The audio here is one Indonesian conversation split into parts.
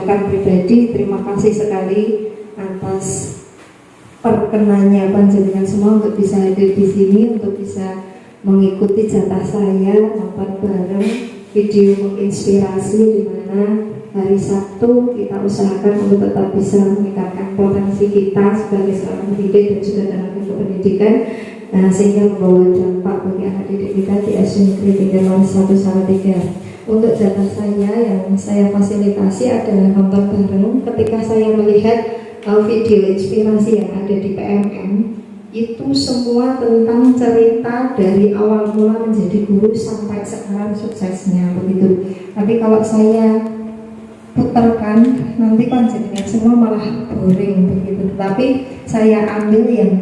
sampaikan pribadi, terima kasih sekali atas perkenannya panjenengan semua untuk bisa hadir di sini, untuk bisa mengikuti jatah saya nonton bareng video menginspirasi, di mana hari Sabtu kita usahakan untuk tetap bisa meningkatkan potensi kita sebagai seorang pendidik dan juga tenaga kependidikan, sehingga membawa dampak bagi anak didik kita di SD Negeri Tinggal 1 Salatiga. Untuk jatah saya yang saya fasilitasi adalah nonton bareng. Ketika saya melihat video inspirasi yang ada di PMM, itu semua tentang cerita dari awal mula menjadi guru sampai sekarang suksesnya begitu. Tapi kalau saya putarkan nanti panjenengan semua malah boring begitu. Tapi saya ambil yang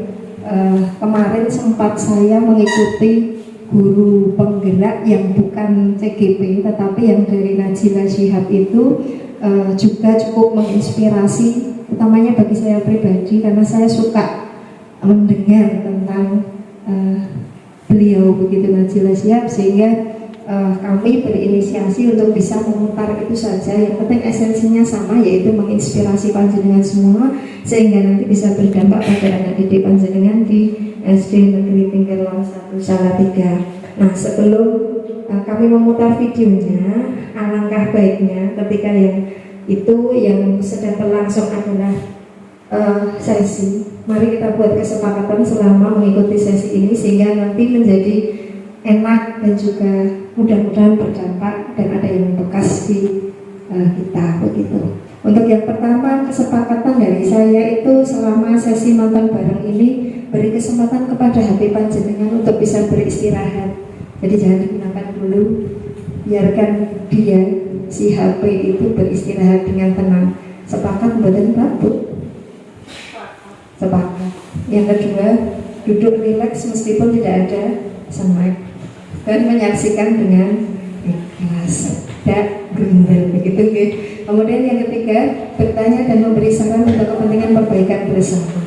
kemarin sempat saya mengikuti guru penggerak yang bukan CGP tetapi yang dari Najila Shihab itu juga cukup menginspirasi, utamanya bagi saya pribadi karena saya suka mendengar tentang beliau begitu, Najila Shihab, sehingga kami berinisiasi untuk bisa memutar itu saja. Yang penting esensinya sama, yaitu menginspirasi panjenengan semua sehingga nanti bisa berdampak pada anak didik panjenengan di SD Negeri Tinggal 1 Salatiga. Nah, sebelum kami memutar videonya, alangkah baiknya ketika yang sedang berlangsung adalah sesi, mari kita buat kesepakatan selama mengikuti sesi ini sehingga nanti menjadi enak dan juga mudah-mudahan berdampak dan ada yang membekas di kita begitu. Untuk yang pertama, kesepakatan dari saya itu selama sesi nonton bareng ini beri kesempatan kepada hati panjenengan untuk bisa beristirahat. Jadi jangan digunakan dulu, biarkan dia si HP itu beristirahat dengan tenang. Sepakat buatan babu? Sepakat. Yang kedua, duduk rileks meskipun tidak ada semak dan menyaksikan dengan ikhlas, tidak gundal begitu ya. Kemudian yang ketiga, bertanya dan memberi saran untuk kepentingan perbaikan bersama.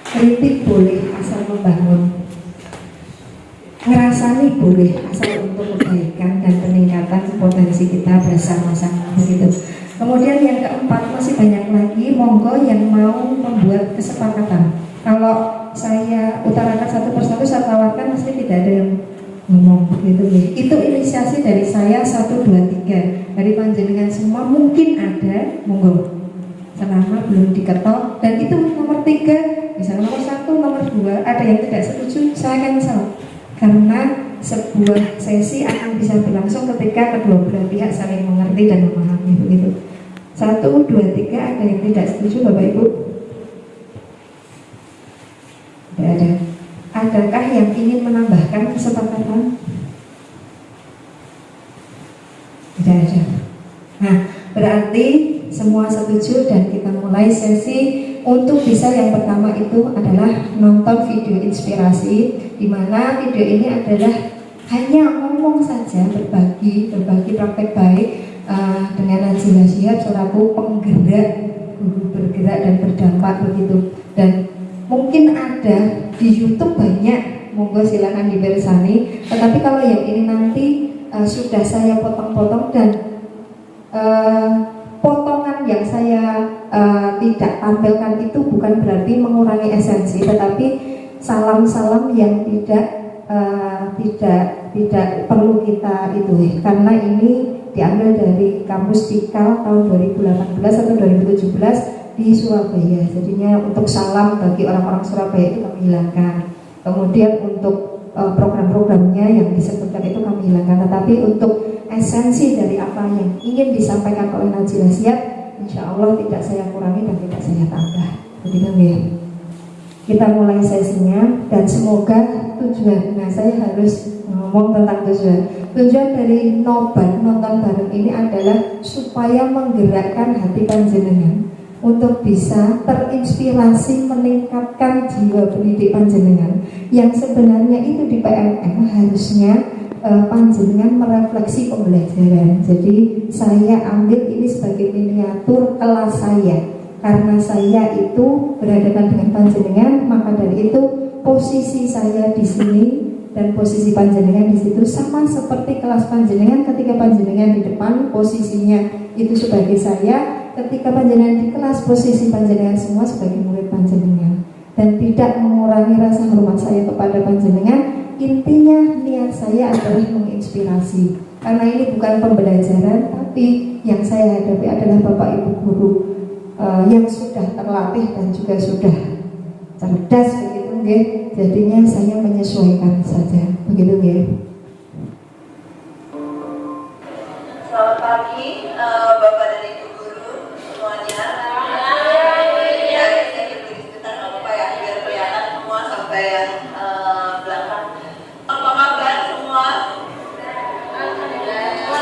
Kritik boleh asal membangun, ngerasani boleh asal untuk kebaikan dan peningkatan potensi kita bersama-sama begitu. Kemudian yang keempat, masih banyak lagi, monggo yang mau membuat kesepakatan. Kalau saya utarakan satu persatu, saya tawarkan mesti tidak ada yang ngomong begitu ya. Itu inisiasi dari saya 1, 2, 3 dari panjenengan semua, mungkin ada, monggo selama belum diketok. Dan itu nomor 3, misalnya nomor 1, nomor 2 ada yang tidak setuju, saya cancel, karena sebuah sesi akan bisa berlangsung ketika kedua belah pihak saling mengerti dan memahami begitu. 1, 2, 3 ada yang tidak setuju Bapak Ibu? Tidak ada. Adakah yang ingin menambahkan kesepakatan? Tidak ada. Nah, berarti semua setuju dan kita mulai sesi. Untuk bisa yang pertama itu adalah nonton video inspirasi, di mana video ini adalah hanya ngomong saja, berbagi praktek baik dengan Najila Shihab selaku penggerak, guru bergerak dan berdampak begitu. Dan mungkin ada di YouTube banyak, monggo silakan dibersani. Tetapi kalau yang ini nanti sudah saya potong-potong dan potongan yang saya tidak tampilkan itu bukan berarti mengurangi esensi, tetapi salam-salam yang tidak perlu kita itu karena ini diambil dari Kamus Tikal tahun 2018 atau 2017 di Surabaya. Jadinya untuk salam bagi orang-orang Surabaya itu kami hilangkan. Kemudian untuk program-programnya yang disebutkan itu kami hilangkan. Tetapi untuk esensi dari apa yang ingin disampaikan oleh Najila Shihab, insya Allah tidak saya kurangi dan tidak saya tambah. Begitu ya. Kita mulai sesinya dan semoga tujuan. Nah, saya harus ngomong tentang tujuan. Tujuan dari nonton bareng ini adalah supaya menggerakkan hati panjenengan untuk bisa terinspirasi meningkatkan jiwa pendidik panjenengan yang sebenarnya itu di PMM harusnya panjenengan merefleksi pembelajaran. Jadi saya ambil ini sebagai miniatur kelas saya, karena saya itu berhadapan dengan panjenengan, maka dari itu posisi saya di sini dan posisi panjenengan di situ sama seperti kelas panjenengan. Ketika panjenengan di depan, posisinya itu sebagai saya. Ketika panjenengan di kelas, posisi panjenengan semua sebagai murid panjenengan, dan tidak mengurangi rasa hormat saya kepada panjenengan. Intinya niat saya adalah menginspirasi, karena ini bukan pembelajaran, tapi yang saya hadapi adalah Bapak Ibu guru yang sudah terlatih dan juga sudah cerdas begitu nggih. Jadinya saya menyesuaikan saja begitu nggih. Selamat pagi Bapak dan Ibu guru semuanya. Ya, saya berdiri sebentar nggak apa-apa ya, biar kelihatan semua sampai yang belakang. Apa kabar semua?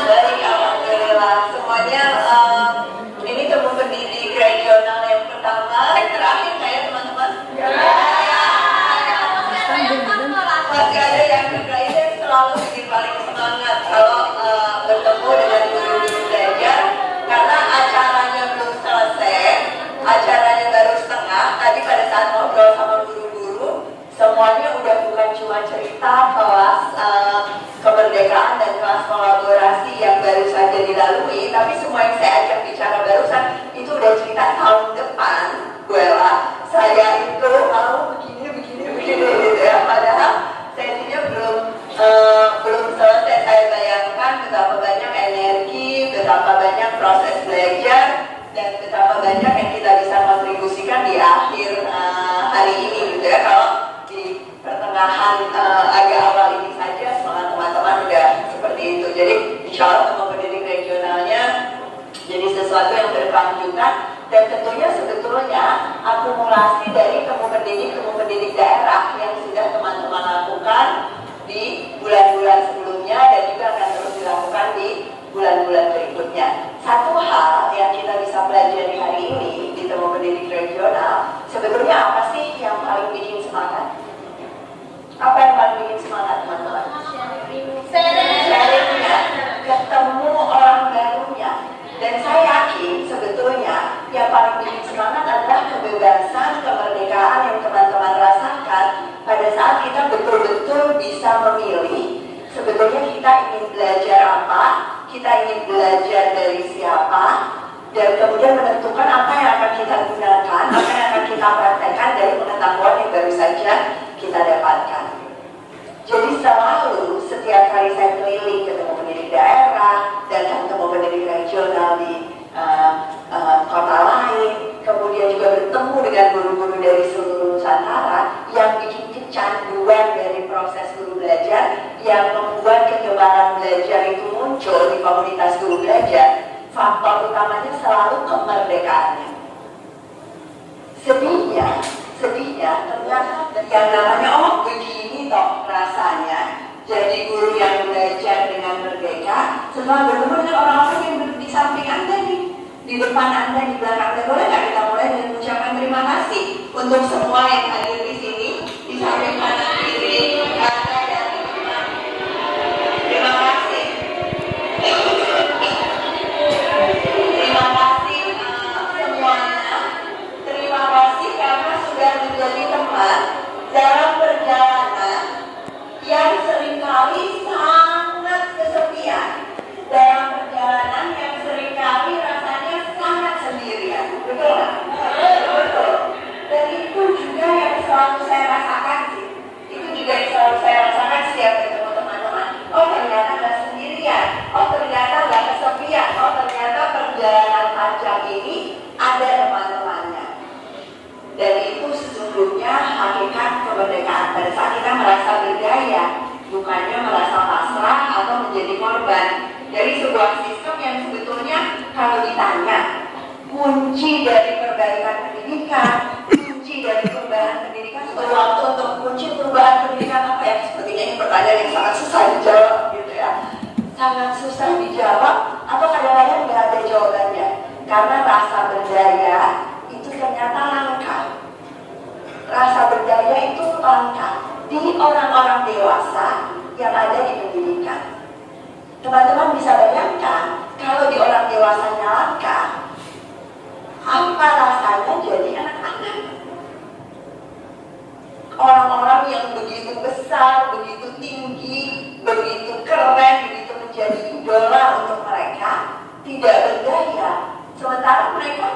Baik, alhamdulillah. Semuanya ini temu pendidik regional yang pertama, yang terakhir saya teman-teman. Masih ada yang terkait yang selalu bikin paling semangat kalau bertemu dengan guru-guru belajar, karena acaranya belum selesai, acaranya baru setengah. Tadi pada saat ngobrol sama guru-guru, semuanya udah bukan cuma cerita kelas kemerdekaan dan kelas kolaborasi yang baru saja dilalui, tapi semua yang saya ajak bicara barusan itu udah cerita tahun depan. Well, saya itu mau begini gitu ya, padahal sesinya belum selesai. Saya bayangkan betapa banyak energi, betapa banyak proses belajar, dan betapa banyak yang kita bisa kontribusikan di akhir hari ini gitu ya. Kalau di pertengahan agak awal ini saja semangat teman-teman udah seperti itu. Jadi insya Allah temu pendidik regionalnya jadi sesuatu yang berkelanjutan, dan tentunya sebetulnya akumulasi dari temu pendidik daerah yang sudah teman-teman lakukan di bulan-bulan sebelumnya dan juga akan terus dilakukan di bulan-bulan berikutnya. Satu hal yang kita bisa pelajari hari ini di temu pendidik regional, sebetulnya apa sih yang paling bikin semangat? Apa yang paling bikin semangat teman-teman? Sharingnya, ketemu orang barunya. Dan saya yakin sebetulnya yang paling bikin semangat adalah kebebasan, kemerdekaan yang teman-teman rasakan pada saat kita betul-betul bisa memilih sebetulnya kita ingin belajar apa, kita ingin belajar dari siapa, dan kemudian menentukan apa yang akan kita gunakan, apa yang akan kita praktekkan dari pengetahuan yang baru saja kita dapatkan. Jadi selalu setiap kali saya keliling ketemu pendidik daerah dan ketemu pendidik regional di kota lain, kemudian juga bertemu dengan guru-guru dari seluruh Nusantara, yang bikin kecanduan dari proses guru belajar, yang membuat kegembaran belajar itu muncul di komunitas guru belajar, faktor utamanya selalu kemerdekaannya. Sedihnya ternyata yang namanya begini toh rasanya jadi guru yang belajar dengan merdeka setelah bertemu dengan orang-orang yang di samping Anda nih, di depan Anda, di belakang Anda. Boleh nggak kita mulai dengan mengucapkan terima kasih untuk semua yang hadir di sini, di samping kanan kiri Anda dan teman. Terima kasih. Terima kasih semuanya. Terima kasih karena sudah menjadi teman dalam perjalanan yang seringkali sangat kesepian, dalam perjalanan yang seringkali rasanya sangat sendirian. Betul nggak? Betul. Dan itu juga yang selalu saya rasakan sih. Itu juga yang selalu saya rasakan setiap ketemu teman-teman. Oh ternyata nggak sendirian. Oh ternyata nggak kesepian. Oh ternyata perjalanan panjang ini ada teman-temannya. Dan itu sesungguhnya hakikat kemerdekaan. Pada saat kita merasa berdaya, bukannya merasa pasrah atau menjadi korban dari sebuah sistem yang sebetulnya kalau ditanya kunci dari perbaikan pendidikan, kunci dari perubahan pendidikan, waktu untuk kunci perubahan pendidikan apa ya? Sepertinya ini pertanyaan yang sangat susah dijawab gitu ya. Sangat susah dijawab atau kadang-kadang nggak ada jawabannya, karena rasa berdaya itu ternyata langka. Rasa berdaya itu langka di orang-orang dewasa yang ada di pendidikan. Teman-teman bisa bayangkan kalau di orang dewasanya langka, apa rasanya jadi anak-anak? Orang-orang orang yang begitu besar, begitu tinggi, begitu keren, begitu menjadi idola untuk mereka, tidak berdaya. Sementara mereka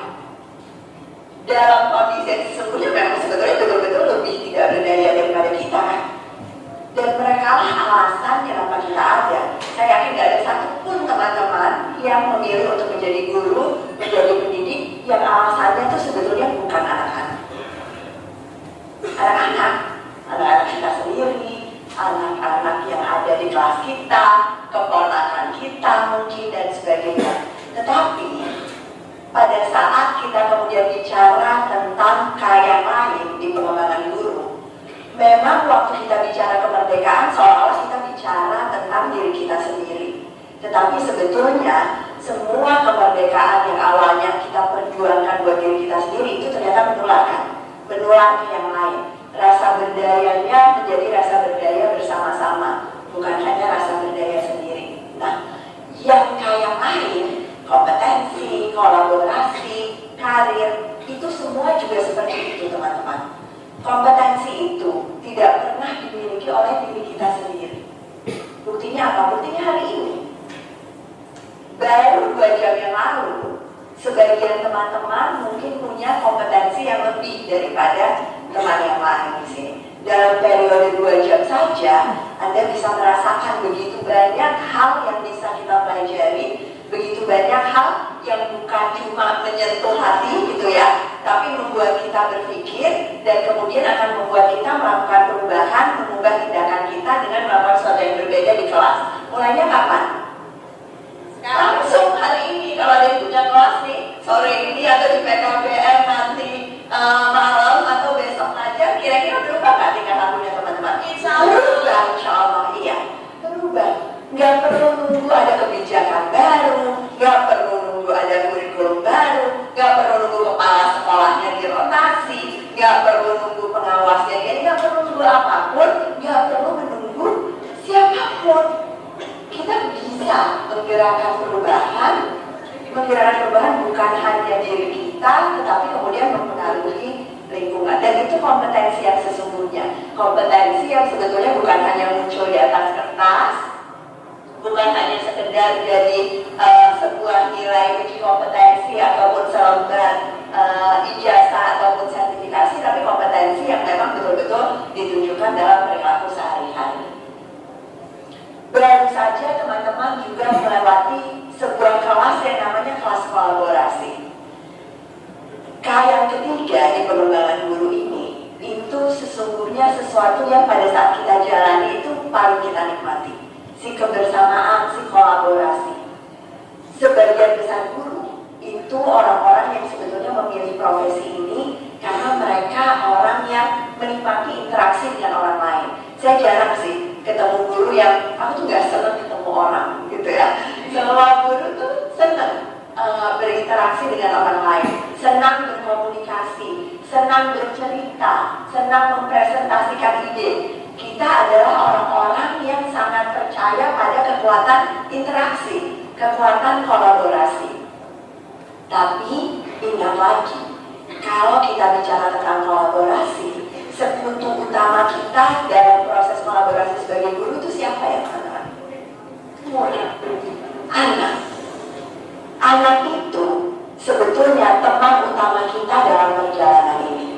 dalam kondisi yang sesungguhnya memang sebetulnya betul-betul lebih tidak berdaya daripada kita kan. Dan mereka lah alasan kenapa kita ada. Saya yakin tidak ada satupun teman-teman yang memilih untuk menjadi guru, menjadi pendidik yang alasannya itu sebetulnya bukan anak-anak. Anak-anak kita sendiri, anak-anak yang ada di kelas kita, keponakan kita mungkin dan sebagainya. Tetapi pada saat kita kemudian bicara tentang karya lain di pengembangan guru, memang waktu kita bicara kemerdekaan seolah-olah kita bicara tentang diri kita sendiri. Tetapi sebetulnya semua kemerdekaan yang awalnya kita perjuangkan buat diri kita sendiri itu ternyata menular ke yang lain. Rasa berdayanya menjadi rasa berdaya bersama-sama, bukan hanya rasa berdaya sendiri. Nah, yang kayak lain, kompetensi, kolaborasi, karir, itu semua juga seperti itu teman-teman. Kompetensi itu tidak pernah dimiliki oleh diri kita sendiri. Buktinya apa? Buktinya hari ini. Baru 2 jam yang lalu, sebagian teman-teman mungkin punya kompetensi yang lebih daripada teman yang lain di sini. Dalam periode 2 jam saja, Anda bisa merasakan begitu banyak hal yang bisa kita pelajari, begitu banyak hal yang bukan cuma menyentuh hati gitu ya, tapi membuat kita berpikir dan kemudian akan membuat kita melakukan perubahan, mengubah tindakan kita dengan melakukan sesuatu yang berbeda di kelas. Mulainya kapan? Langsung hari ini, kalau ada yang punya kelas nih, sore ini atau di PKBM nanti malam atau besok aja, kira-kira berubah nggak tingkah lakunya teman-teman? Berubah, insya Allah, iya, berubah. Nggak perlu nunggu ada kebijakan baru, nggak perlu nunggu ada kurikulum baru, nggak perlu nunggu kepala sekolahnya dirotasi, nggak perlu nunggu pengawasnya, jadi nggak perlu nunggu apapun, nggak perlu menunggu siapapun. Kita bisa menggerakkan perubahan bukan hanya diri kita, tetapi kemudian mempengaruhi lingkungan. Dan itu kompetensi yang sesungguhnya, kompetensi yang sebetulnya bukan hanya muncul di atas kertas, bukan hanya sekedar jadi sebuah nilai uji kompetensi ataupun selembar ijazah ataupun sertifikasi, tapi kompetensi yang memang betul-betul ditunjukkan dalam perilaku sehari-hari. Baru saja teman-teman juga melewati sebuah kelas yang namanya kelas kolaborasi. Yang ketiga di pengembangan guru ini, itu sesungguhnya sesuatu yang pada saat kita jalani itu paling kita nikmati. Si kebersamaan, si kolaborasi. Sebagian besar guru itu orang-orang yang sebetulnya memilih profesi ini karena mereka orang yang menikmati interaksi dengan orang lain. Saya jarang sih ketemu guru yang aku tuh gak seneng ketemu orang gitu ya. Semua guru tuh seneng berinteraksi dengan orang lain, senang berkomunikasi, senang bercerita, senang mempresentasikan ide. Kita adalah orang-orang yang sangat percaya pada kekuatan interaksi, kekuatan kolaborasi. Tapi ingat lagi, kalau kita bicara tentang kolaborasi, sekutu utama kita dalam proses kolaborasi sebagai guru itu siapa ya teman-teman? Murid, anak. Anak itu sebetulnya teman utama kita dalam perjalanan ini.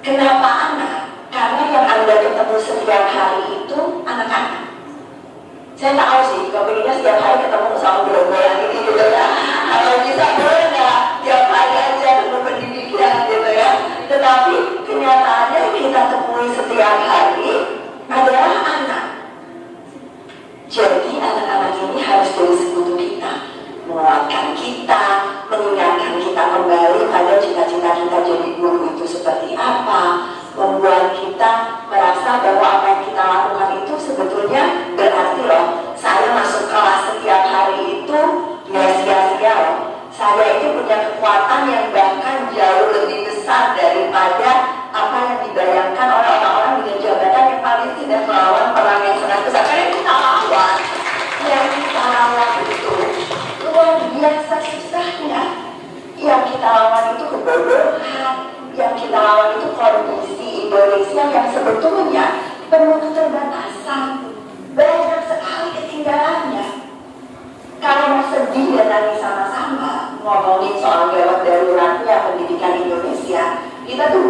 Kenapa anak? Karena yang Anda ketemu setiap hari itu anak-anak. Saya tahu sih, kepinginnya setiap hari ketemu sama gerombolan ini gitu ya. Kalau bisa boleh nggak tiap hari aja ketemu pendidikan gitu ya. Tetapi kenyataannya yang kita temui setiap hari adalah anak. Jadi anak-anak ini harus jadi sekutu kita, menguatkan kita, mengingatkan kita kembali pada cita-cita kita jadi guru itu seperti apa, membuat kita merasa bahwa apa yang kita lakukan itu sebetulnya berarti loh. Saya masuk kelas setiap hari itu nggak sia-sia loh. Saya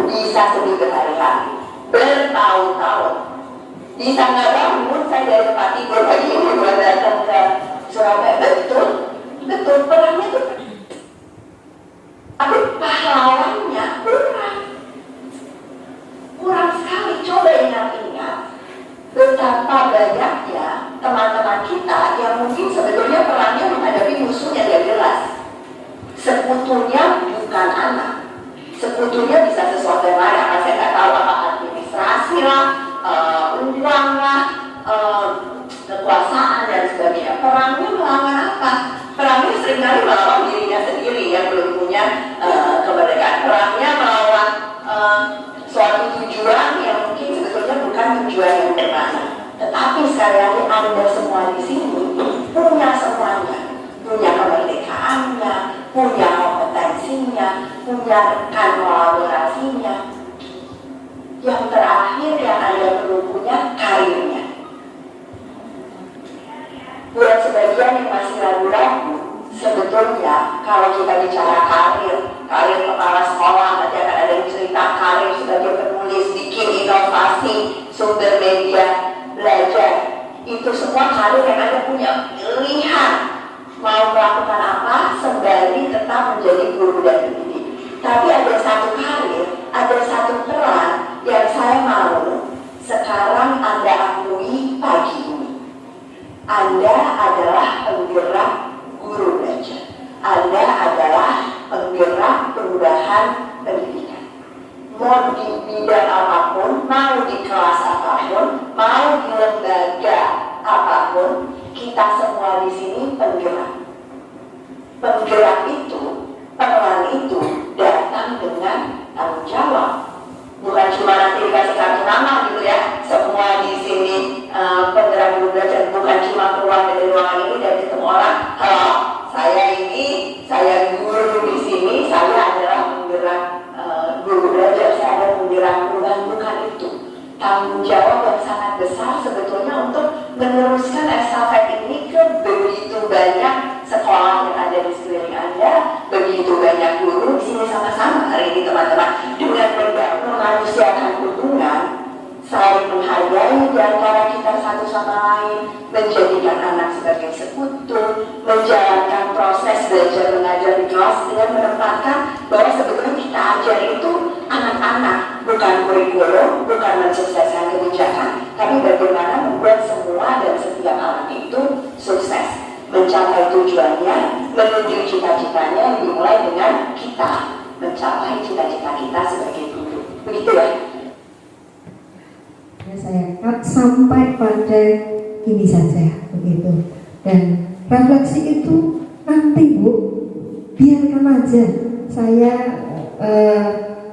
bisa sedih berhari-hari, bertahun-tahun. Di tanggal bangun saya dari tempat tidur pagi ini datang ke Surabaya, betul perangnya itu, tapi pahlawannya kurang sekali. Coba ingat-ingat betapa banyaknya teman-teman kita yang mungkin sebetulnya perangnya menghadapi musuh yang tidak jelas. Sekutunya bukan anak, sekutunya bisa sesuatu yang lain. Saya nggak tahu apa administrasi lah, uang lah, kekuasaan dan sebagainya. Perangnya melawan apa? Perangnya seringkali melawan dirinya sendiri yang belum punya kemerdekaan. Perangnya melawan suatu tujuan yang mungkin sebetulnya bukan tujuan yang bermakna. Tetapi sekali lagi Anda semua di sini punya semuanya, punya kemerdekaannya, punya kompetensinya, punya rekan kolaborasinya. Yang terakhir yang Anda perlu punya karirnya. Buat sebagian yang masih ragu-ragu, sebetulnya kalau kita bicara karir kepala sekolah, nanti akan ada yang cerita karir sebagai penulis, bikin inovasi, sumber media, belajar. Itu semua karir yang Anda punya pilihan mau melakukan apa sembari tetap menjadi guru dan pendidik. Tapi ada satu karir, ada satu peran yang saya mau sekarang Anda akui pagi ini. Anda adalah penggerak guru belajar. Anda adalah penggerak perubahan pendidikan. Mau di bidang apapun, mau di kelas apapun, mau di lembaga apapun, kita semua di sini penggerak. Penggerak itu, peran itu datang dengan tanggung jawab. Bukan cuma nanti dikasih kartu nama gitu ya. Semua di sini penggerak guru belajar, bukan cuma keluar dari ruangan ini dan ketemu orang, halo, saya guru di sini, saya adalah penggerak guru belajar, saya adalah penggerak perubahan. Bukan itu. Tanggung jawab yang sangat besar sebetulnya untuk meneruskan estafet ini ke begitu banyak sekolah yang ada di sekeliling Anda, begitu banyak guru di sini sama-sama hari ini teman-teman, dengan memanusiakan hubungan, saling menghargai di antara kita satu sama lain, menjadikan anak sebagai sekutu, menjalankan proses belajar mengajar di kelas dengan menempatkan bahwa sebetulnya kita ajar itu anak-anak, bukan kurikulum, bukan mensukseskan kebijakan, tapi bagaimana membuat semua dan setiap anak itu sukses, mencapai tujuannya, menuju cita-citanya yang dimulai dengan kita mencapai cita-cita kita sebagai guru. Begitu ya? Saya sampai pada ini saja begitu. Dan refleksi itu nanti Bu, biarkan aja. Saya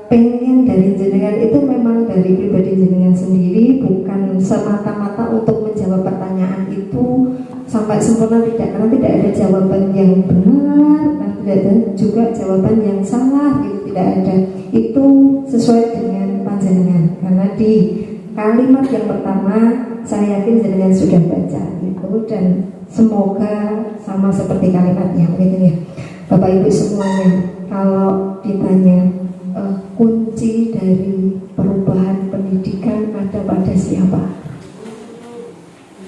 pengen dari jenengan itu memang dari pribadi jenengan sendiri, bukan semata-mata untuk menjawab pertanyaan itu sampai sempurna, tidak, karena tidak ada jawaban yang benar dan tidak ada juga jawaban yang salah, itu tidak ada. Itu sesuai dengan panjenengan, karena di kalimat yang pertama saya yakin jenengan sudah baca itu, dan semoga sama seperti kalimatnya begitu ya. Bapak Ibu semuanya, kalau ditanya kunci dari perubahan pendidikan ada pada siapa?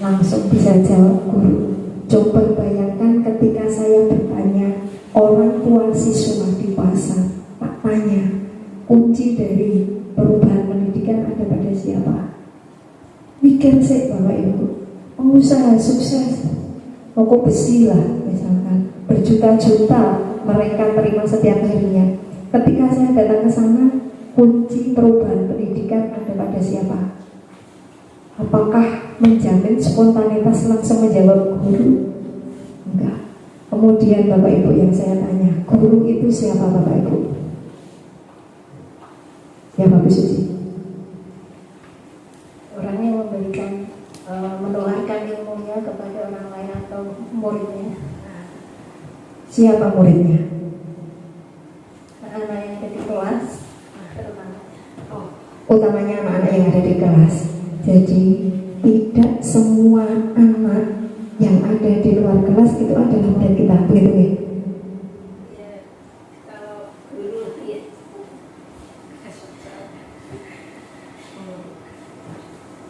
Langsung bisa jawab guru. Coba bayangkan ketika saya bertanya orang tua siswa di pasar, tak tanya kunci dari perubahan pendidikan ada pada siapa? Mikir sih Bapak Ibu, pengusaha sukses, toko besi lah misalkan, berjuta-juta mereka terima setiap harinya. Ketika saya datang ke sana, kunci perubahan pendidikan ada pada siapa? Apakah menjamin spontanitas langsung menjawab guru? Enggak. Kemudian Bapak Ibu yang saya tanya, guru itu siapa Bapak Ibu? Siapa Bu Suci? Orang yang memberikan, menularkan ilmunya kepada orang lain atau muridnya. Siapa muridnya? Anak-anak yang ada di kelas, terutama. Utamanya anak-anak yang ada di kelas. Jadi tidak semua anak yang ada di luar kelas itu adalah murid kita, begitu ya? Ya, kalau guru ya.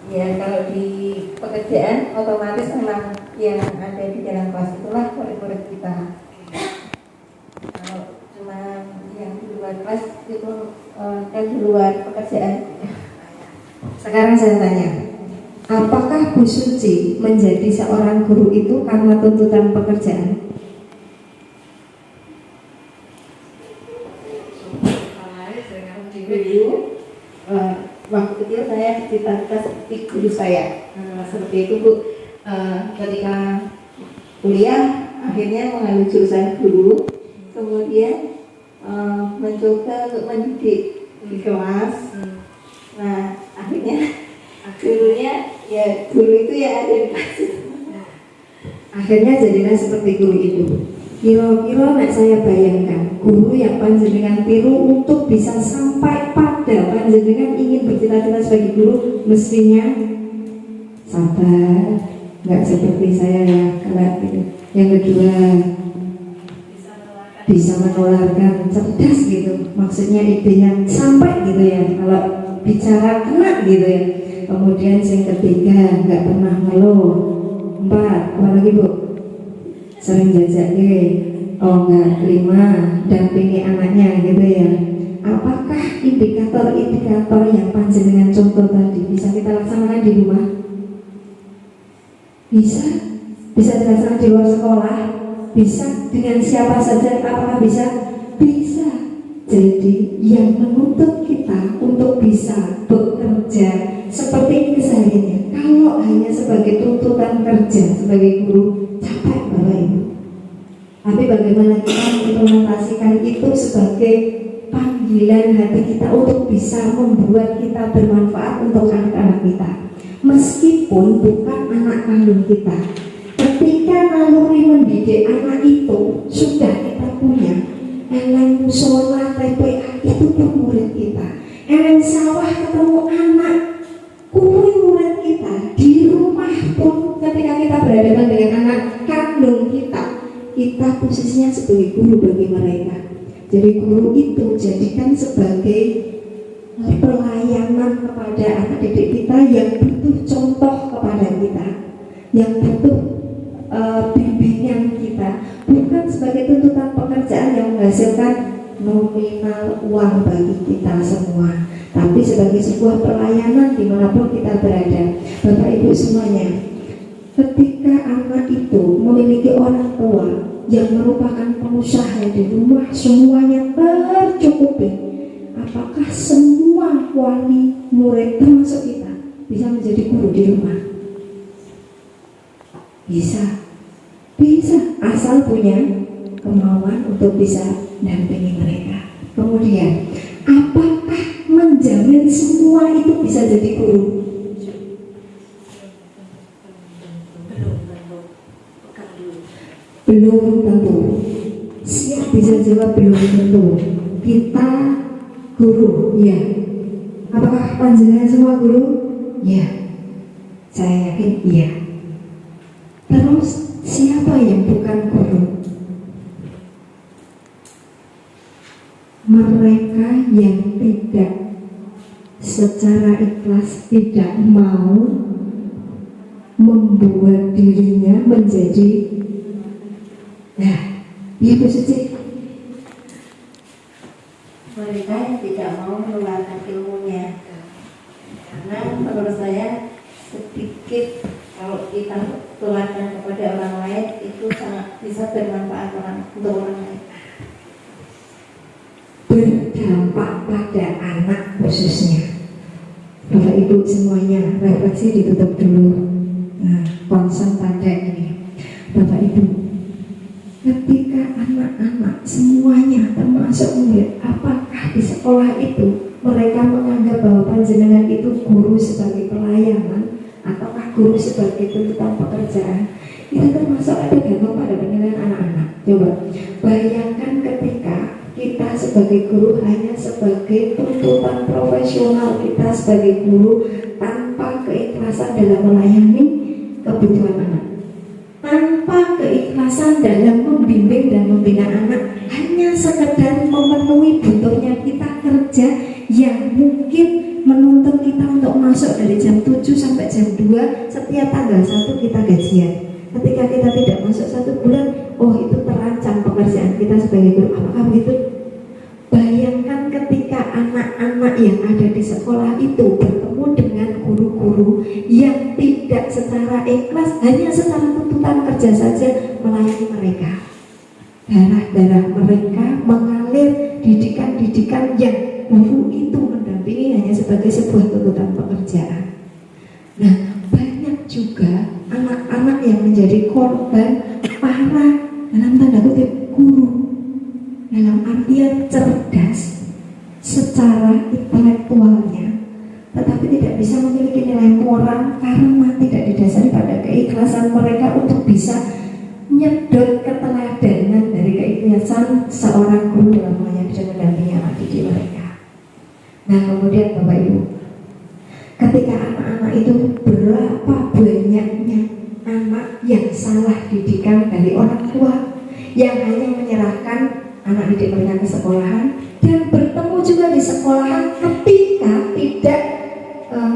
Ya kalau di pekerjaan otomatis memang yang ada di dalam kelas itulah murid-murid kita. Kalau cuma yang di luar kelas itu kan di luar pekerjaan. Sekarang saya tanya, apakah Bu Suci menjadi seorang guru itu karena tuntutan pekerjaan? Waktu kecil saya cita-cita seperti guru saya. Seperti itu Bu. Ketika kuliah akhirnya mengambil jurusan guru, kemudian mencoba untuk mendidik di kelas. Nah akhirnya gurunya ya guru itu ya ada di kelas. Akhirnya jadilah seperti guru itu. Kira-kira nek saya bayangkan guru yang panjenengan tiru untuk bisa sampai pada panjenengan ingin bercita-cita sebagai guru, mestinya sabar, nggak seperti saya ya kelak gitu. Yang kedua, bisa menularkan, cerdas gitu, maksudnya idenya sampai gitu ya, kalau bicara kena gitu ya. Kemudian yang ketiga, nggak pernah ngeluh. 4, apa lagi Bu? Sering jajak oh enggak. 5, dampingi anaknya gitu ya. Apakah indikator-indikator yang panjenengan contoh tadi bisa kita laksanakan di rumah? Bisa dilaksanakan di luar sekolah? Bisa dengan siapa saja? Apakah bisa? Bisa. Jadi yang menuntut kita untuk bisa bekerja seperti ini kesehariannya. Kalau hanya sebagai tuntutan kerja sebagai guru, capek Bapak Ibu. Tapi bagaimana kita mengimplementasikan itu sebagai panggilan hati kita untuk bisa membuat kita bermanfaat untuk anak-anak kita, meskipun bukan anak kandung kita. Ketika naluri mendidik anak itu sudah kita punya, eleng musola TPA itu tuh murid kita, eleng sawah ketemu anak kuwi murid kita, di rumah pun ketika kita berhadapan dengan anak kandung kita posisinya sebagai guru bagi mereka. Jadi guru itu jadikan sebagai pelayanan kepada anak didik kita yang butuh contoh kepada kita, yang butuh bimbingan kita, bukan sebagai tuntutan pekerjaan yang menghasilkan nominal uang bagi kita semua, tapi sebagai sebuah pelayanan dimanapun kita berada. Bapak Ibu semuanya, ketika anak itu memiliki orang tua yang merupakan pengusaha di rumah, semuanya tercukupi, apakah semua wali murid termasuk kita bisa menjadi guru di rumah? Bisa, asal punya kemauan untuk bisa dampingi mereka. Kemudian, apakah menjamin semua itu bisa jadi guru? Belum tentu. Siap bisa jawab belum tentu. Kita guru, ya. Apakah panjenengan semua guru? Ya. Saya yakin iya. Terus siapa yang bukan guru? Mereka yang tidak secara ikhlas tidak mau membuat dirinya menjadi ya Bu Suci. Mereka yang tidak mau menularkan ilmunya, karena menurut saya sedikit kalau kita tularkan kepada orang lain itu sangat bisa bermanfaat untuk orang lain. Berdampak pada anak khususnya. Bapak Ibu semuanya, refleksi ditutup dulu. Nah, konsen pada ini. Bapak Ibu, ketika anak-anak semuanya termasuk murid, apakah di sekolah itu mereka menganggap bahwa panjenengan itu guru sebagai pelayanan ataukah guru sebagai tuntutan pekerjaan? Itu termasuk ada gantung pada penilaian anak-anak. Coba bayangkan ketika kita sebagai guru hanya sebagai tuntutan profesional kita sebagai guru tanpa keikhlasan dalam melayani kebutuhan anak, tanpa keikhlasan dalam membimbing dan membina anak, hanya sekedar memenuhi butuhnya kita kerja yang mungkin menuntut kita untuk masuk dari jam 7 sampai jam 2, setiap tanggal 1 kita gajian. Ketika kita tidak masuk 1 bulan, oh itu terancam pekerjaan kita sebagai guru. Apakah begitu? Bayangkan ketika anak-anak yang ada di sekolah itu bertemu dengan guru-guru yang tidak secara ikhlas, hanya secara tuntutan kerja saja melayani mereka. Darah-darah mereka mengalir, didikan-didikan yang guru itu mendampingi hanya sebagai sebuah tuntutan pekerjaan. Nah, banyak juga anak-anak yang menjadi korban para dalam tanda kutip guru, dalam artian cerdas secara intelektualnya, tetapi tidak bisa memiliki nilai moral karena tidak didasari pada keikhlasan mereka untuk bisa nyedot keteladanan dari keikhlasan seorang guru dalam melayani dan mendampingi anak didik mereka. Nah, kemudian Bapak Ibu, ketika anak-anak itu berapa banyaknya anak yang salah didikan dari orang tua, yang hanya menyerahkan anak didik mereka ke sekolahan dan bertemu juga di sekolahan ketika tidak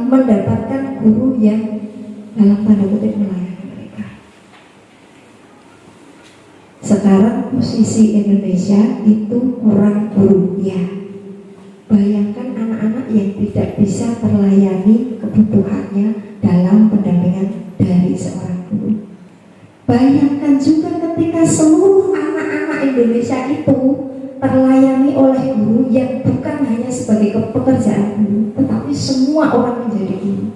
mendapatkan guru yang dalam tanda kutip melayani mereka. Sekarang posisi Indonesia itu kurang guru, ya. Bayangkan anak-anak yang tidak bisa terlayani kebutuhannya dalam pendampingan dari seorang guru. Bayangkan juga ketika seluruh anak-anak Indonesia itu terlayani oleh guru yang bukan hanya sebagai pekerjaan guru, tetapi semua orang menjadi guru.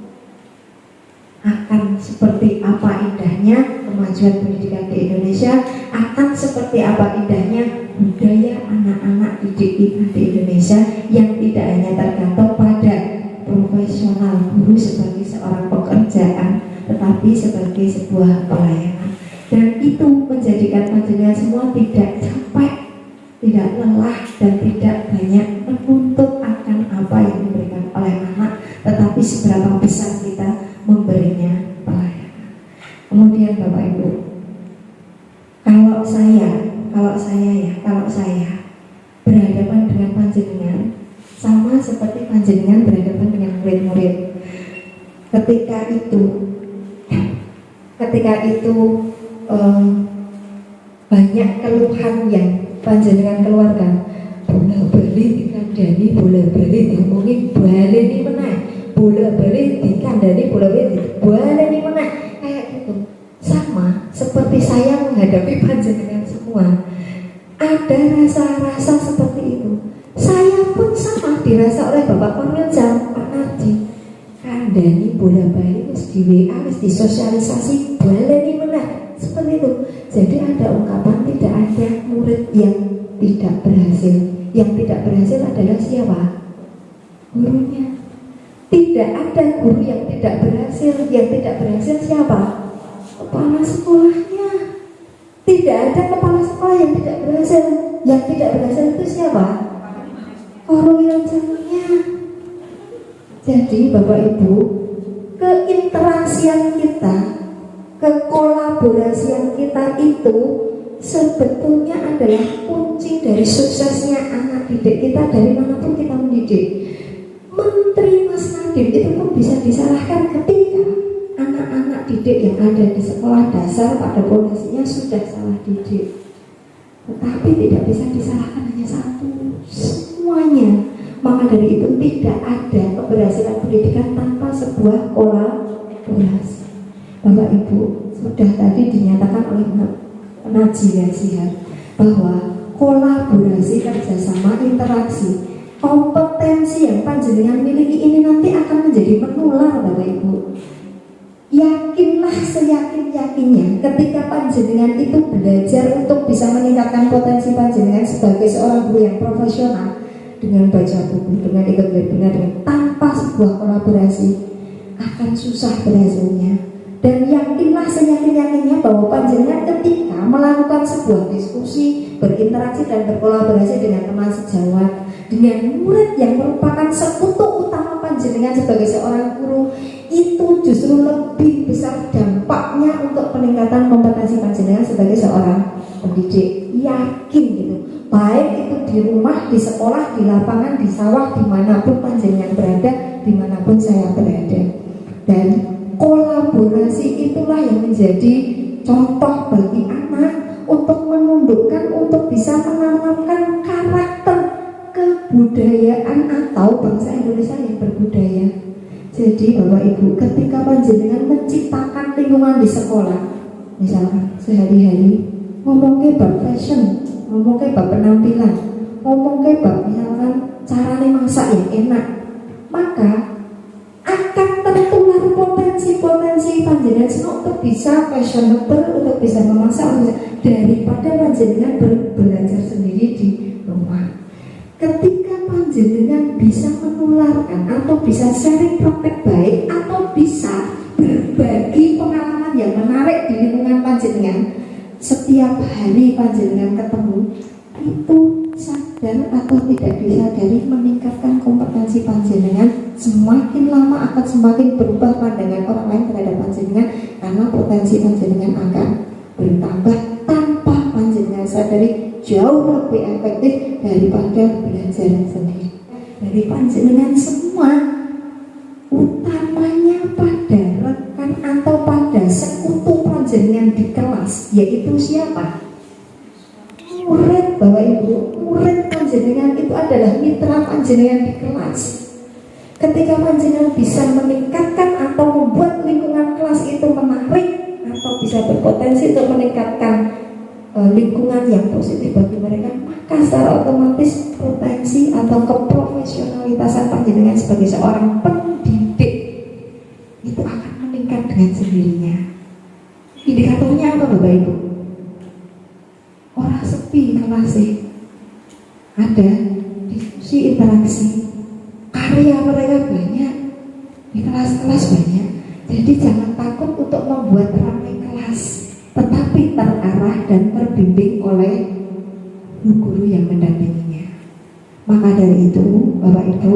Akan seperti apa indahnya kemajuan pendidikan di Indonesia, akan seperti apa indahnya budaya anak-anak didik kita di Indonesia yang tidak hanya tergantung pada profesional guru sebagai seorang pekerjaan, tetapi sebagai sebuah pelayanan. Dan itu menjadikan panjenengan semua tidak capek, tidak lelah, dan tidak banyak menuntut akan apa yang diberikan oleh anak, tetapi seberapa besar kita memberinya pelayanan. Kemudian Bapak Ibu, kalau saya berhadapan dengan panjenengan, sama seperti panjenengan berhadapan dengan murid-murid. Ketika itu banyak keluhan yang panjenengan keluarkan, bola-bali dikandani, bola-bali diomongi, baleni meneh, bola-bali dikandani, bola-bali baleni meneh, kayak gitu. Sama seperti saya menghadapi panjenengan semua. Ada rasa-rasa seperti itu. Saya pun sama dirasa oleh Bapak Korwil Jam, Pak Narji. Kandani bola-bali wis di WA, wis disosialisasi, baleni meneh, seperti itu. Jadi ada ungkapan tidak ada murid yang tidak berhasil. Yang tidak berhasil adalah siapa? Gurunya. Tidak ada guru yang tidak berhasil. Yang tidak berhasil siapa? Kepala sekolahnya. Tidak ada kepala sekolah yang tidak berhasil. Yang tidak berhasil itu siapa? Korwil Jamnya. Jadi Bapak Ibu, keinteraksian kita, kekolaborasian kita itu sebetulnya adalah kunci dari suksesnya anak didik kita dari manapun kita mendidik. Menteri Mas Nadiem itu pun bisa disalahkan ketika anak-anak didik yang ada di sekolah dasar pada pondasinya sudah salah didik. Tetapi tidak bisa disalahkan hanya satu, semuanya. Maka dari itu tidak ada keberhasilan pendidikan tanpa sebuah kolaborasi. Bapak Ibu, sudah tadi dinyatakan oleh Najib Sihat bahwa kolaborasi, kerjasama, interaksi, kompetensi yang panjenengan miliki ini nanti akan menjadi menular Bapak Ibu. Yakinlah seyakin-yakinnya ketika panjenengan itu belajar untuk bisa meningkatkan potensi panjenengan sebagai seorang guru yang profesional dengan baca buku, dengan ikut webinar, tanpa sebuah kolaborasi akan susah berhasilnya. Dan yakinlah seyakin-yakinnya bahwa panjenengan ketika melakukan sebuah diskusi, berinteraksi dan berkolaborasi dengan teman sejawat, dengan murid yang merupakan sekutu utama panjenengan sebagai seorang guru, itu justru lebih besar dampaknya untuk peningkatan kompetensi panjenengan sebagai seorang pendidik. Yakin gitu baik itu di rumah, di sekolah, di lapangan, di sawah, dimanapun panjenengan berada, dimanapun saya berada. Dan kolaborasi itulah yang menjadi contoh bagi anak untuk menundukkan, untuk bisa menanamkan karakter kebudayaan atau bangsa Indonesia yang berbudaya. Jadi Bapak Ibu, ketika panjenengan menciptakan lingkungan di sekolah, misalkan sehari-hari ngomongnya bab fashion, ngomongnya bab penampilan, ngomongnya bab misalkan caranya masak yang enak, maka akan tertular potensi-potensi panjenengan semua untuk bisa fashionable, untuk bisa memasak, daripada panjenengan belajar sendiri di rumah. Ketika panjenengan bisa menularkan atau bisa sharing praktek baik atau bisa berbagi pengalaman yang menarik di lingkungan panjenengan, setiap hari panjenengan ketemu, itu sadar atau tidak disadari meningkatkan kompetensi panjenengan. Semakin lama akan semakin berubah pandangan orang lain terhadap panjenengan, karena potensi panjenengan akan bertambah tanpa panjenengan sadari, jauh lebih efektif daripada belajar sendiri. Dari panjenengan semua, utamanya pada rekan atau pada sekutu panjenengan di kelas, yaitu siapa? Murid, Bapak Ibu. Murid panjenengan itu adalah mitra panjenengan di kelas. Ketika panjenengan bisa meningkatkan atau membuat lingkungan kelas itu menarik atau bisa berpotensi untuk meningkatkan lingkungan yang positif bagi mereka, maka secara otomatis potensi atau keprofesionalitasan panjenengan sebagai seorang pendidik itu akan meningkat dengan sendirinya. Indikatornya apa Bapak Ibu? Orang sepi kelas sih, ada diskusi, interaksi, karya mereka banyak, di kelas-kelas banyak. Jadi jangan takut untuk membuat ramai kelas, tetapi terarah dan terbimbing oleh guru yang mendampinginya. Maka dari itu, Bapak Ibu,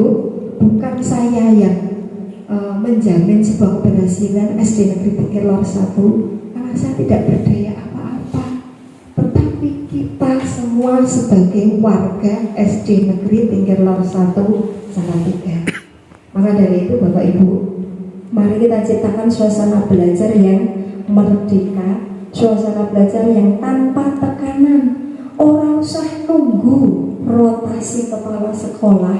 bukan saya yang menjamin sebuah keberhasilan SD Negeri Tingkir Lor 1, karena saya tidak berdaya apa-apa, tetapi kita semua sebagai warga SD Negeri Tingkir Lor 1 Salatiga. Maka dari itu Bapak Ibu, mari kita ciptakan suasana belajar yang merdeka, suasana belajar yang tanpa tekanan. Orang usah nunggu rotasi kepala sekolah,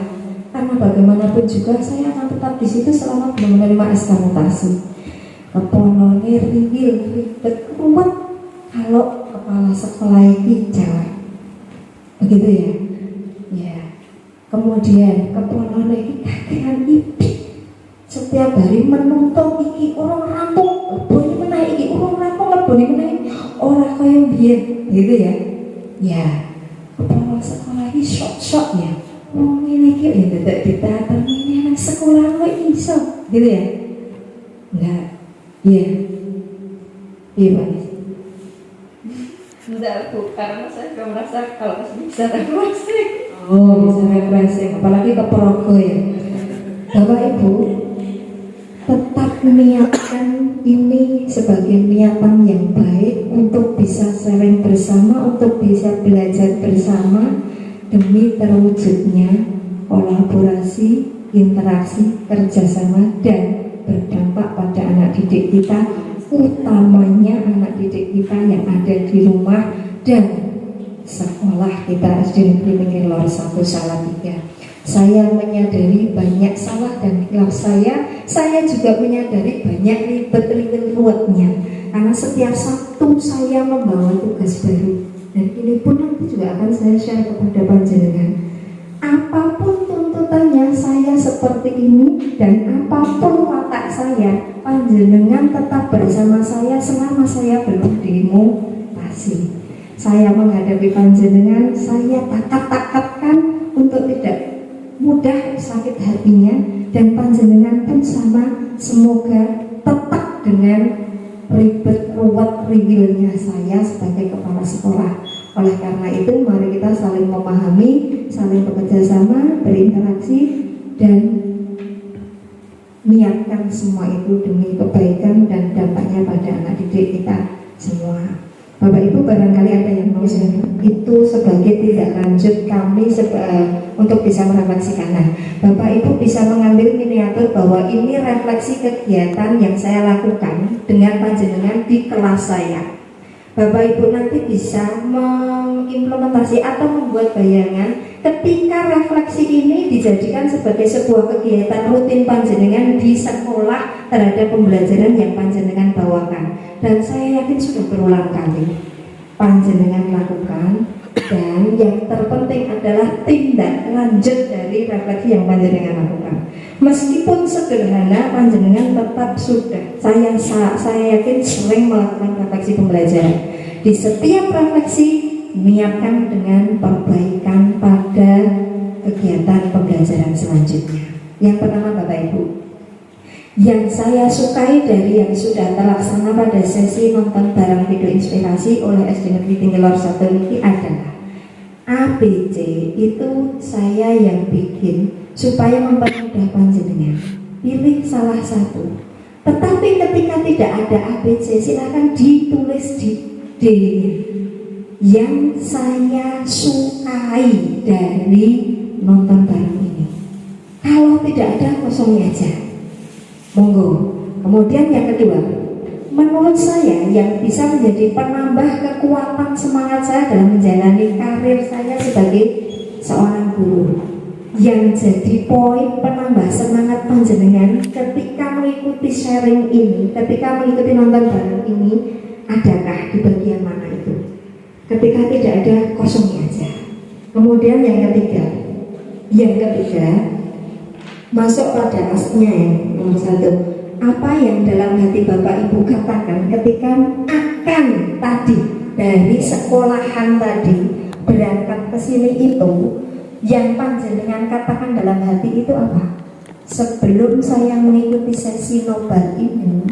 karena bagaimanapun juga saya akan tetap di situ selama belum menerima SK mutasi. Keponone riwil ribet ruwet kalau kepala sekolah ini jalan, begitu ya. Ya. Kemudian keponone ini kakean ibik, setiap hari menuntut iki orang rampung, leboni menaik iki orang rampung, leboni menaik orang kaya biyen, gitu ya. Ya, kepala sekolah ini sok-sok ya. Wong ini iki ya dadak ditata ini anak sekolah kok iso, gitu ya. Enggak. Iya. Iya, Pak. Enggak, Bu, karena saya juga merasa kalau bisa refreshing. Oh, bisa refreshing, apalagi ke Progo ya. Bapak Ibu, tetap niatkan ini sebagai niatan yang baik untuk bisa sharing bersama, untuk bisa belajar bersama, demi terwujudnya kolaborasi, interaksi, kerjasama, dan berdampak pada anak didik kita, utamanya anak didik kita yang ada di rumah dan sekolah kita SD Negeri Tingkir Lor 1 Salatiga. Saya menyadari banyak salah dan khilaf saya juga menyadari banyak ribet-ribet ruwetnya, karena setiap Sabtu saya membawa tugas baru, dan ini pun nanti juga akan saya share kepada panjenengan. Apapun tuntutannya saya seperti ini, dan apapun watak saya, panjenengan tetap bersama saya selama saya belum dimutasi. Saya menghadapi panjenengan, saya takat-takatkan untuk tidak mudah sakit hatinya, dan panjenengan pun sama, semoga tetap dengan ribet ruwet riwilnya saya sebagai kepala sekolah. Oleh karena itu, mari kita saling memahami, saling bekerja sama, berinteraksi, dan niatkan semua itu demi kebaikan dan dampaknya pada anak didik kita semua. Bapak Ibu barangkali ada yang mau saya itu sebagai tindak lanjut kami untuk bisa merefleksikan. Nah, Bapak Ibu bisa mengambil miniatur bahwa ini refleksi kegiatan yang saya lakukan dengan panjenengan di kelas saya. Bapak Ibu nanti bisa mengimplementasi atau membuat bayangan ketika refleksi ini dijadikan sebagai sebuah kegiatan rutin panjenengan di sekolah terhadap pembelajaran yang panjenengan bawakan. Dan saya yakin sudah berulang kali panjenengan lakukan, dan yang terpenting adalah tindak lanjut dari refleksi yang panjenengan lakukan. Meskipun sederhana, panjenengan tetap sudah saya yakin sering melakukan refleksi pembelajaran. Di setiap refleksi niatkan dengan perbaikan pada kegiatan pembelajaran selanjutnya. Yang pertama Bapak Ibu, yang saya sukai dari yang sudah terlaksana pada sesi nonton bareng video inspirasi oleh SD Negeri Tinggelor 1 ini adalah ABC itu saya yang bikin supaya mempermudah panjenengan. Pilih salah satu. Tetapi ketika tidak ada ABC, silahkan ditulis di D-nya. Yang saya sukai dari nonton bareng ini. Kalau tidak ada, kosongnya aja. Monggo. Kemudian yang kedua, menurut saya yang bisa menjadi penambah kekuatan semangat saya dalam menjalani karir saya sebagai seorang guru, yang jadi poin penambah semangat panjenengan ketika mengikuti sharing ini, ketika mengikuti nonton bareng ini, adakah di bagian mana itu? Ketika tidak ada, kosongnya aja. Kemudian yang ketiga, masuk pada asnya ya, nomor 1. Apa yang dalam hati Bapak Ibu katakan ketika akan tadi dari sekolahan tadi berangkat ke sini itu, yang panjenengan katakan dalam hati itu apa? Sebelum saya mengikuti sesi nobar ini,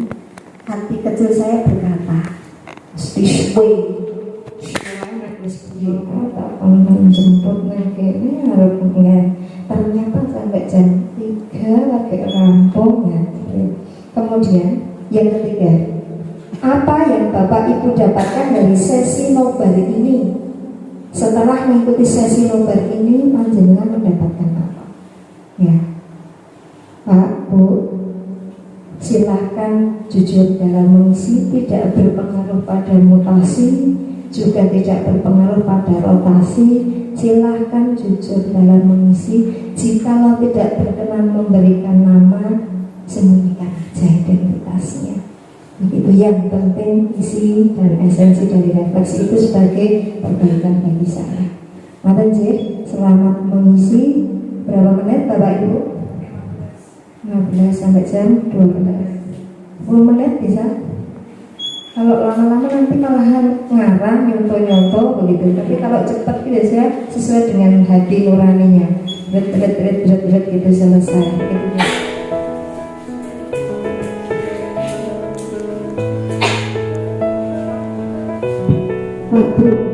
hati kecil saya berkata, mesti swing. Tak pernah jemput lagi ini harus punya. Ternyata sampai jam 3 lagi rampung ya. Kemudian yang ketiga, apa yang Bapak Ibu dapatkan dari sesi nobar ini? Setelah mengikuti sesi nobar ini, panjenengan mendapatkan apa? Ya, Pak, Bu, silahkan jujur dalam mengisi, tidak berpengaruh pada mutasi, juga tidak berpengaruh pada rotasi. Silahkan jujur dalam mengisi. Jikalau tidak berkenan memberikan nama, sembunyikan aja identitasnya. Begitu, yang penting isi dan esensi dari refleksi itu sebagai perbaikan bagi saya. Mata J, selamat mengisi. Berapa menit Bapak Ibu? 15 sampai jam 12. 10 menit bisa? Kalau lama-lama nanti malahan ngarang, nyontoh-nyontoh begitu. Tapi kalau cepat biasanya sesuai dengan hati nuraninya. Berat gitu selesai. Pak, Bu,